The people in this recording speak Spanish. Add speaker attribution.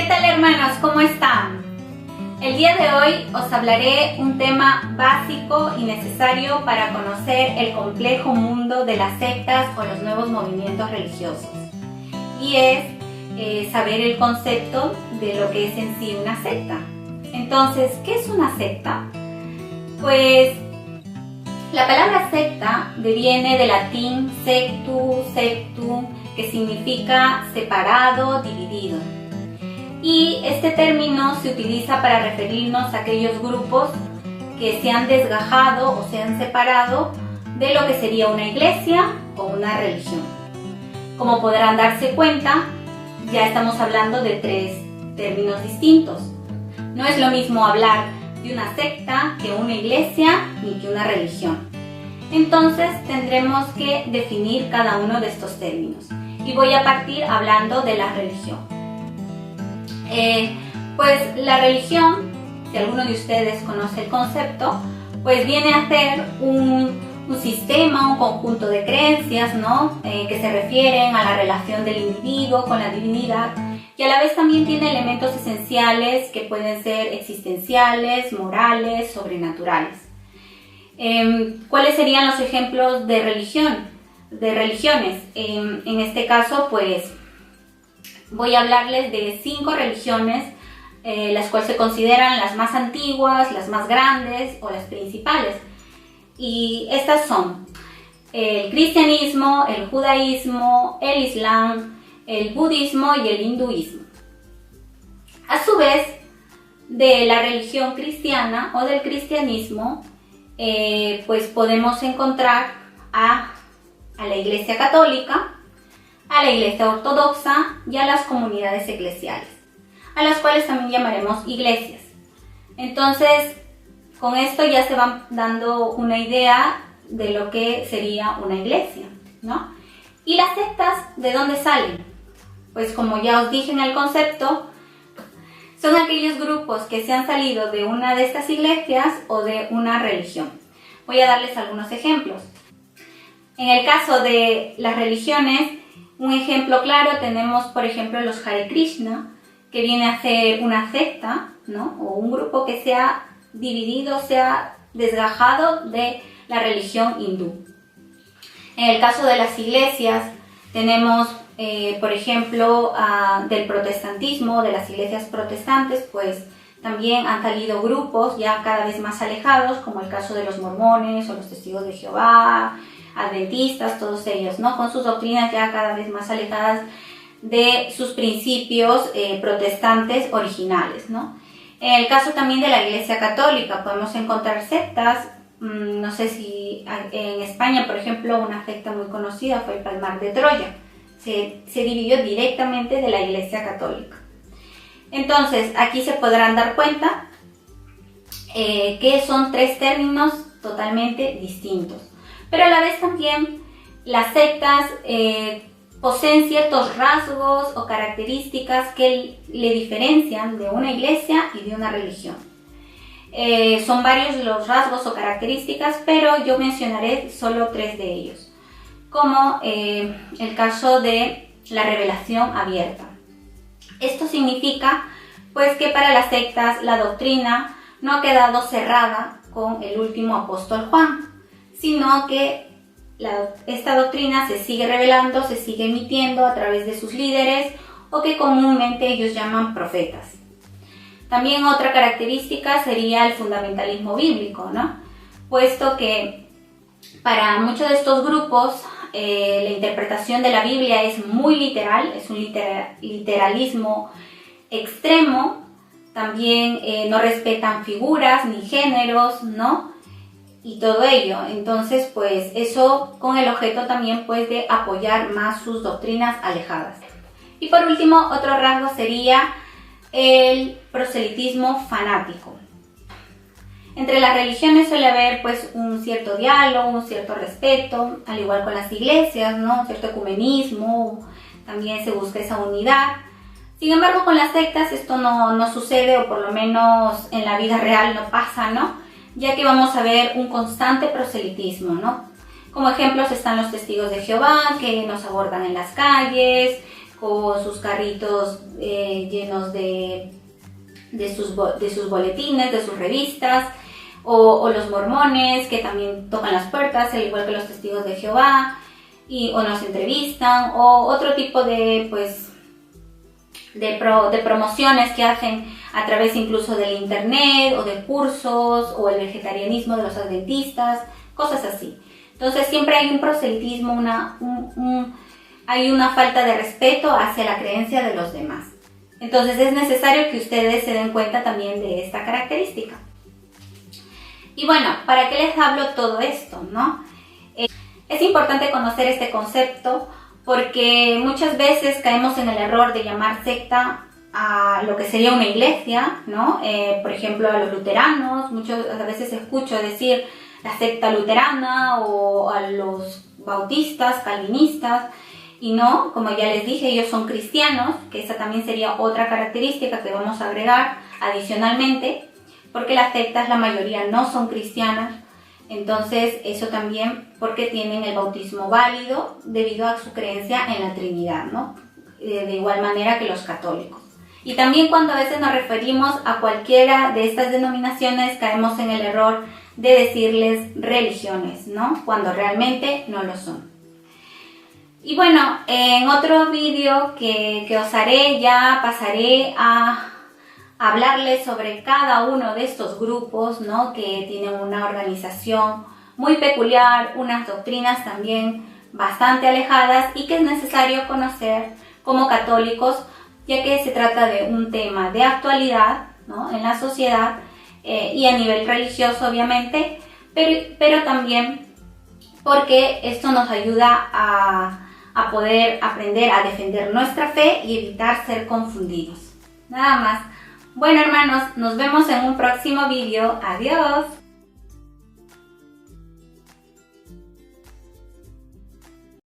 Speaker 1: tal, hermanos? ¿Cómo están? El día de hoy os hablaré un tema básico y necesario para conocer el complejo mundo de las sectas o los nuevos movimientos religiosos. Y es saber el concepto de lo que es en sí una secta. Entonces, ¿qué es una secta? Pues la palabra secta deviene del latín sectum, que significa separado, dividido. Y este término se utiliza para referirnos a aquellos grupos que se han desgajado o se han separado de lo que sería una iglesia o una religión. Como podrán darse cuenta, ya estamos hablando de tres términos distintos. No es lo mismo hablar de una secta que una iglesia ni que una religión. Entonces tendremos que definir cada uno de estos términos. Y voy a partir hablando de la religión. Pues la religión, si alguno de ustedes conoce el concepto, pues viene a ser un sistema, un conjunto de creencias, ¿no? Que se refieren a la relación del individuo con la divinidad y a la vez también tiene elementos esenciales que pueden ser existenciales, morales, sobrenaturales. ¿Cuáles serían los ejemplos de religiones? En este caso, pues voy a hablarles de 5 religiones, las cuales se consideran las más antiguas, las más grandes o las principales. Y estas son el cristianismo, el judaísmo, el islam, el budismo y el hinduismo. A su vez, de la religión cristiana o del cristianismo, pues podemos encontrar a la Iglesia Católica, a la Iglesia Ortodoxa y a las comunidades eclesiales, a las cuales también llamaremos iglesias. Entonces, con esto ya se van dando una idea de lo que sería una iglesia, ¿no? ¿Y las sectas de dónde salen? Pues como ya os dije en el concepto, son aquellos grupos que se han salido de una de estas iglesias o de una religión. Voy a darles algunos ejemplos. En el caso de las religiones, un ejemplo claro tenemos, por ejemplo, los Hare Krishna, que viene a ser una secta, ¿no? O un grupo que se ha dividido, se ha desgajado de la religión hindú. En el caso de las iglesias, tenemos, por ejemplo, del protestantismo, de las iglesias protestantes, pues también han salido grupos ya cada vez más alejados, como el caso de los mormones o los testigos de Jehová, adventistas, todos ellos, ¿no? Con sus doctrinas ya cada vez más alejadas de sus principios protestantes originales, ¿no? En el caso también de la Iglesia Católica podemos encontrar sectas, no sé si en España, por ejemplo, una secta muy conocida fue el Palmar de Troya, se dividió directamente de la Iglesia Católica. Entonces, aquí se podrán dar cuenta que son 3 términos totalmente distintos. Pero a la vez también las sectas poseen ciertos rasgos o características que le diferencian de una iglesia y de una religión. Son varios los rasgos o características, pero yo mencionaré solo 3 de ellos, como el caso de la revelación abierta. Esto significa pues que para las sectas la doctrina no ha quedado cerrada con el último apóstol Juan, sino que esta doctrina se sigue revelando, se sigue emitiendo a través de sus líderes o que comúnmente ellos llaman profetas. También otra característica sería el fundamentalismo bíblico, ¿no? Puesto que para muchos de estos grupos la interpretación de la Biblia es muy literal, es un literalismo extremo, también no respetan figuras ni géneros, ¿no? Y todo ello, entonces pues eso con el objeto también pues de apoyar más sus doctrinas alejadas. Y por último, otro rasgo sería el proselitismo fanático. Entre las religiones suele haber pues un cierto diálogo, un cierto respeto, al igual con las iglesias, ¿no? Un cierto ecumenismo, también se busca esa unidad. Sin embargo, con las sectas esto no sucede, o por lo menos en la vida real no pasa, ¿no? Ya que vamos a ver un constante proselitismo, ¿no? Como ejemplos están los testigos de Jehová, que nos abordan en las calles, con sus carritos llenos de sus boletines, de sus revistas, o los mormones que también tocan las puertas, al igual que los testigos de Jehová, o nos entrevistan, o otro tipo de, pues, de promociones que hacen a través incluso del internet, o de cursos, o el vegetarianismo de los adventistas, cosas así. Entonces siempre hay un proselitismo, hay una falta de respeto hacia la creencia de los demás. Entonces es necesario que ustedes se den cuenta también de esta característica. Y bueno, ¿para qué les hablo todo esto, no? Es importante conocer este concepto porque muchas veces caemos en el error de llamar secta a lo que sería una iglesia, ¿no? Por ejemplo, a los luteranos, a veces escucho decir la secta luterana, o a los bautistas, calvinistas, y no, como ya les dije, ellos son cristianos, que esa también sería otra característica que vamos a agregar adicionalmente, porque las sectas la mayoría no son cristianas. Entonces eso también porque tienen el bautismo válido debido a su creencia en la Trinidad, ¿no? De igual manera que los católicos. Y también cuando a veces nos referimos a cualquiera de estas denominaciones caemos en el error de decirles religiones, ¿no? Cuando realmente no lo son. Y bueno, en otro vídeo que os haré ya pasaré a hablarles sobre cada uno de estos grupos, ¿no? Que tienen una organización muy peculiar, unas doctrinas también bastante alejadas y que es necesario conocer como católicos, ya que se trata de un tema de actualidad, ¿no? En la sociedad y a nivel religioso obviamente, pero también porque esto nos ayuda a poder aprender a defender nuestra fe y evitar ser confundidos. Nada más. Bueno, hermanos, nos vemos en un próximo vídeo. Adiós.